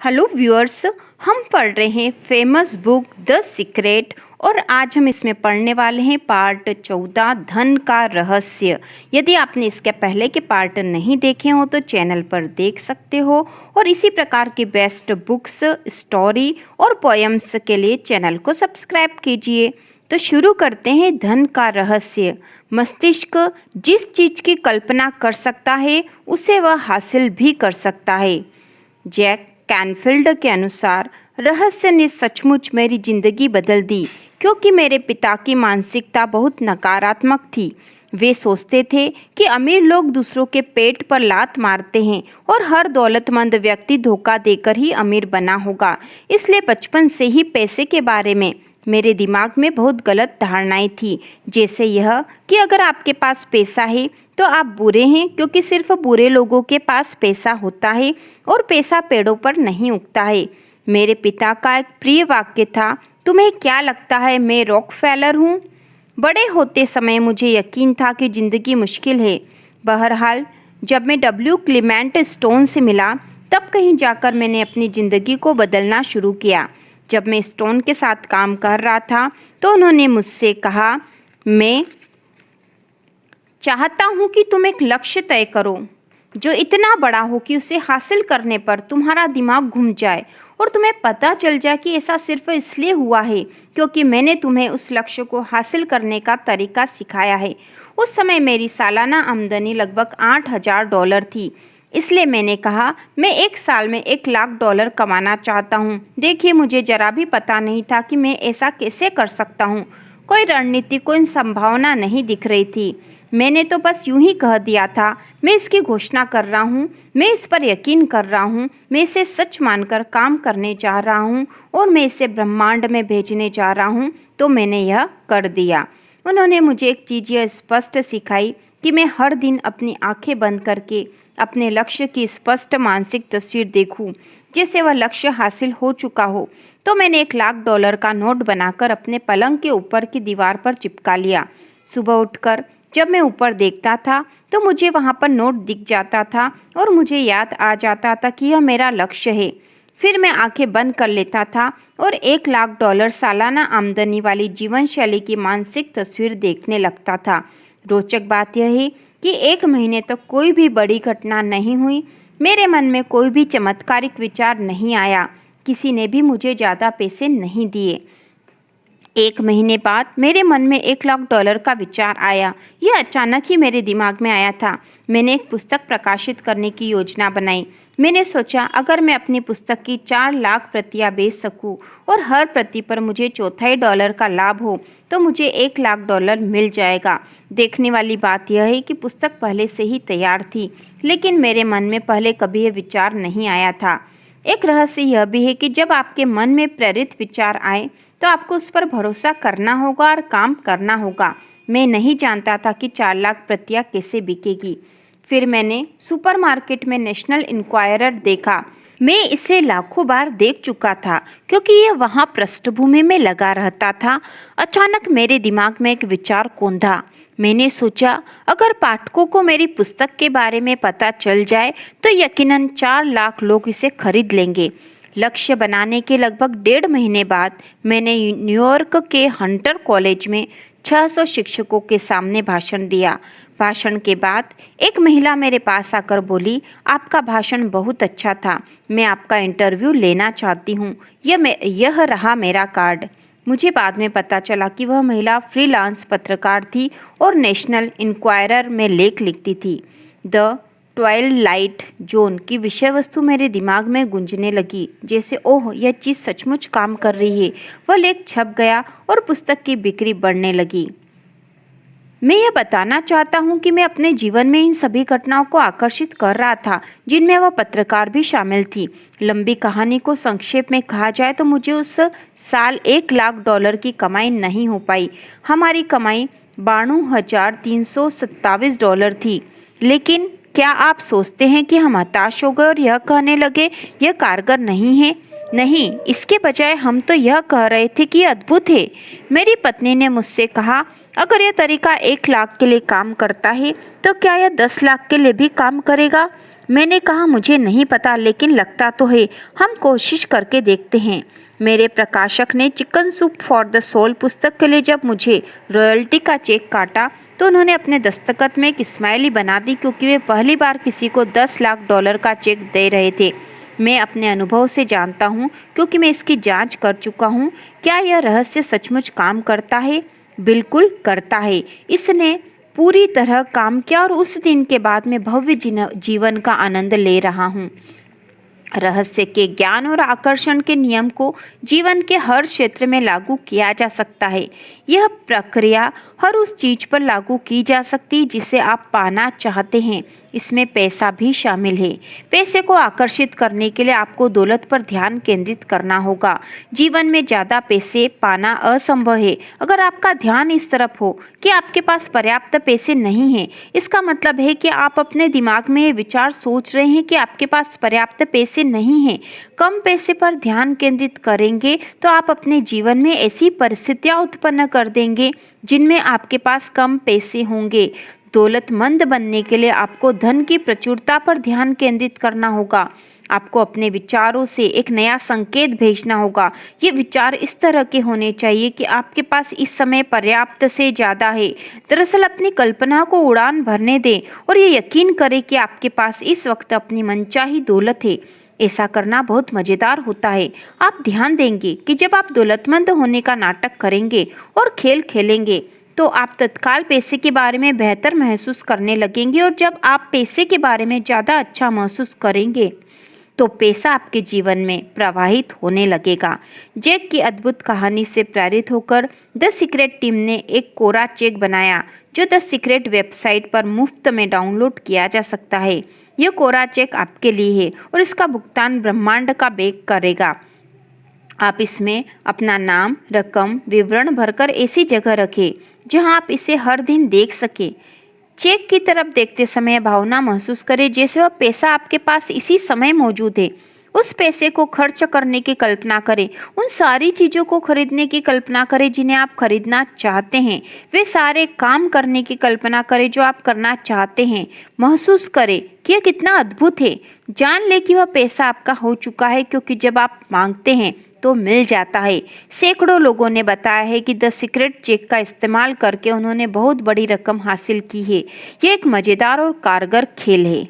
Hello viewers, हम पढ़ रहे हैं फेमस बुक द सीक्रेट और आज हम इसमें पढ़ने वाले हैं पार्ट 14 धन का रहस्य। यदि आपने इसके पहले के पार्ट नहीं देखे हो तो चैनल पर देख सकते हो और इसी प्रकार की बेस्ट बुक्स, स्टोरी और पोएम्स के लिए चैनल को सब्सक्राइब कीजिए। तो शुरू करते हैं। धन का रहस्य। मस्तिष्क जिस चीज़ की कल्पना कर सकता है उसे वह हासिल भी कर सकता है। जैक कैनफील्ड के अनुसार रहस्य ने सचमुच मेरी जिंदगी बदल दी, क्योंकि मेरे पिता की मानसिकता बहुत नकारात्मक थी। वे सोचते थे कि अमीर लोग दूसरों के पेट पर लात मारते हैं और हर दौलतमंद व्यक्ति धोखा देकर ही अमीर बना होगा। इसलिए बचपन से ही पैसे के बारे में मेरे दिमाग में बहुत गलत धारणाएं थी, जैसे यह कि अगर आपके पास पैसा है तो आप बुरे हैं, क्योंकि सिर्फ बुरे लोगों के पास पैसा होता है और पैसा पेड़ों पर नहीं उगता है। मेरे पिता का एक प्रिय वाक्य था, तुम्हें क्या लगता है मैं रॉकफेलर हूँ? बड़े होते समय मुझे यकीन था कि ज़िंदगी मुश्किल है। बहरहाल जब मैं डब्ल्यू क्लीमेंट स्टोन से मिला तब कहीं जाकर मैंने अपनी ज़िंदगी को बदलना शुरू किया। जब मैं स्टोन के साथ काम कर रहा था तो उन्होंने मुझसे कहा, मैं चाहता हूँ कि तुम एक लक्ष्य तय करो जो इतना बड़ा हो कि उसे हासिल करने पर तुम्हारा दिमाग घूम जाए और तुम्हें पता चल जाए कि ऐसा सिर्फ इसलिए हुआ है क्योंकि मैंने तुम्हें उस लक्ष्य को हासिल करने का तरीका सिखाया है। उस समय मेरी सालाना आमदनी लगभग $8,000 थी। इसलिए मैंने कहा, मैं एक साल में $1,00,000 कमाना चाहता हूँ। देखिए, मुझे जरा भी पता नहीं था कि मैं ऐसा कैसे कर सकता हूँ। कोई रणनीति, कोई संभावना नहीं दिख रही थी। मैंने तो बस यूं ही कह दिया था, मैं इसकी घोषणा कर रहा हूँ, मैं इस पर यकीन कर रहा हूँ, मैं इसे सच मानकर काम करने जा रहा हूँ और मैं इसे ब्रह्मांड में भेजने जा रहा हूँ। तो मैंने यह कर दिया। उन्होंने मुझे एक चीज़ यह स्पष्ट सिखाई कि मैं हर दिन अपनी आंखें बंद करके अपने लक्ष्य की स्पष्ट मानसिक तस्वीर देखूं, जैसे वह लक्ष्य हासिल हो चुका हो। तो मैंने $1,00,000 का नोट बनाकर अपने पलंग के ऊपर की दीवार पर चिपका लिया। सुबह उठकर जब मैं ऊपर देखता था तो मुझे वहाँ पर नोट दिख जाता था और मुझे याद आ जाता था कि यह मेरा लक्ष्य है। फिर मैं आंखें बंद कर लेता था और $1,00,000 सालाना आमदनी वाली जीवन शैली की मानसिक तस्वीर देखने लगता था। रोचक बात यह है कि 1 महीने तक कोई भी बड़ी घटना नहीं हुई। मेरे मन में कोई भी चमत्कारिक विचार नहीं आया। किसी ने भी मुझे ज़्यादा पैसे नहीं दिए। 1 महीने बाद मेरे मन में $1,00,000 का विचार आया। यह अचानक ही मेरे दिमाग में आया था। मैंने एक पुस्तक प्रकाशित करने की योजना बनाई। मैंने सोचा, अगर मैं अपनी पुस्तक की 4 लाख प्रतियां बेच सकूं और हर प्रति पर मुझे $0.25 का लाभ हो तो मुझे $1,00,000 मिल जाएगा। देखने वाली बात यह है कि पुस्तक पहले से ही तैयार थी, लेकिन मेरे मन में पहले कभी यह विचार नहीं आया था। एक रहस्य यह भी है कि जब आपके मन में प्रेरित विचार आए तो आपको उस पर भरोसा करना होगा और काम करना होगा। मैं नहीं जानता था कि 4 लाख प्रतियां कैसे बिकेगी। फिर मैंने सुपरमार्केट में नेशनल इंक्वायरर देखा। मैं इसे लाखों बार देख चुका था क्योंकि यह वहाँ पृष्ठभूमि में लगा रहता था। अचानक मेरे दिमाग में एक विचार कौंधा। मैंने सोचा, अगर पाठकों को मेरी पुस्तक के बारे में पता चल जाए तो यकीनन 4 लाख लोग इसे खरीद लेंगे। लक्ष्य बनाने के लगभग 1.5 महीने बाद मैंने न्यूयॉर्क के हंटर कॉलेज में 600 शिक्षकों के सामने भाषण दिया। भाषण के बाद एक महिला मेरे पास आकर बोली, आपका भाषण बहुत अच्छा था, मैं आपका इंटरव्यू लेना चाहती हूँ। यह रहा मेरा कार्ड। मुझे बाद में पता चला कि वह महिला फ्रीलांस पत्रकार थी और नेशनल इंक्वायरर में लेख लिखती थी। द ट्वाइलाइट जोन की विषय वस्तु मेरे दिमाग में गूंजने लगी, जैसे ओह, यह चीज़ सचमुच काम कर रही है। वह लेख छप गया और पुस्तक की बिक्री बढ़ने लगी। मैं यह बताना चाहता हूँ कि मैं अपने जीवन में इन सभी घटनाओं को आकर्षित कर रहा था, जिनमें वह पत्रकार भी शामिल थी। लंबी कहानी को संक्षेप में कहा जाए तो मुझे उस साल $1,00,000 की कमाई नहीं हो पाई। हमारी कमाई $92,327 थी। लेकिन क्या आप सोचते हैं कि हम हताश हो गए और यह कहने लगे, यह कारगर नहीं है? नहीं, इसके बजाय हम तो यह कह रहे थे कि यह अद्भुत है। मेरी पत्नी ने मुझसे कहा, अगर यह तरीका 1 लाख के लिए काम करता है तो क्या यह 10 लाख के लिए भी काम करेगा? मैंने कहा, मुझे नहीं पता, लेकिन लगता तो है। हम कोशिश करके देखते हैं। मेरे प्रकाशक ने chicken soup for the soul पुस्तक के लिए जब मुझे रॉयल्टी का चेक काटा तो उन्होंने अपने दस्तखत में एक स्माइली बना दी, क्योंकि वे पहली बार किसी को $10 लाख का चेक दे रहे थे। मैं अपने अनुभव से जानता हूँ, क्योंकि मैं इसकी जांच कर चुका हूँ। क्या यह रहस्य सचमुच काम करता है? बिल्कुल करता है। इसने पूरी तरह काम किया और उस दिन के बाद मैं भव्य जीवन का आनंद ले रहा हूँ। रहस्य के ज्ञान और आकर्षण के नियम को जीवन के हर क्षेत्र में लागू किया जा सकता है। यह प्रक्रिया हर उस चीज पर लागू की जा सकती है जिसे आप पाना चाहते हैं। इसमें पैसा भी शामिल है। पैसे को आकर्षित करने के लिए आपको दौलत पर ध्यान केंद्रित करना होगा। जीवन में ज़्यादा पैसे पाना असंभव है अगर आपका ध्यान इस तरफ हो कि आपके पास पर्याप्त पैसे नहीं हैं। इसका मतलब है कि आप अपने दिमाग में ये विचार सोच रहे हैं कि आपके पास पर्याप्त पैसे नहीं हैं। कम पैसे पर ध्यान केंद्रित करेंगे तो आप अपने जीवन में ऐसी परिस्थितियां उत्पन्न कर देंगे जिनमें आपके पास कम पैसे होंगे। दौलतमंद बनने के लिए आपको धन की प्रचुरता पर ध्यान केंद्रित करना होगा। आपको अपने विचारों से एक नया संकेत भेजना होगा। ये विचार इस तरह के होने चाहिए कि आपके पास इस समय पर्याप्त से ज़्यादा है। दरअसल अपनी कल्पना को उड़ान भरने दें और ये यकीन करें कि आपके पास इस वक्त अपनी मनचाही दौलत है। ऐसा करना बहुत मज़ेदार होता है। आप ध्यान देंगे कि जब आप दौलतमंद होने का नाटक करेंगे और खेल खेलेंगे तो आप तत्काल पैसे के बारे में बेहतर महसूस करने लगेंगे, और जब आप पैसे के बारे में ज़्यादा अच्छा महसूस करेंगे तो पैसा आपके जीवन में प्रवाहित होने लगेगा। जैक की अद्भुत कहानी से प्रेरित होकर द सीक्रेट टीम ने एक कोरा चेक बनाया जो द सीक्रेट वेबसाइट पर मुफ्त में डाउनलोड किया जा सकता है। यह कोरा चेक आपके लिए है और इसका भुगतान ब्रह्मांड का बैग करेगा। आप इसमें अपना नाम, रकम, विवरण भरकर ऐसी जगह रखें जहां आप इसे हर दिन देख सकें। चेक की तरफ देखते समय भावना महसूस करें जैसे वह पैसा आपके पास इसी समय मौजूद है। उस पैसे को खर्च करने की कल्पना करें। उन सारी चीज़ों को खरीदने की कल्पना करें जिन्हें आप खरीदना चाहते हैं। वे सारे काम करने की कल्पना करें जो आप करना चाहते हैं। महसूस करें कि यह कितना अद्भुत है। जान लें कि वह पैसा आपका हो चुका है, क्योंकि जब आप मांगते हैं तो मिल जाता है। सैकड़ों लोगों ने बताया है कि द सीक्रेट चेक का इस्तेमाल करके उन्होंने बहुत बड़ी रकम हासिल की है। यह एक मज़ेदार और कारगर खेल है।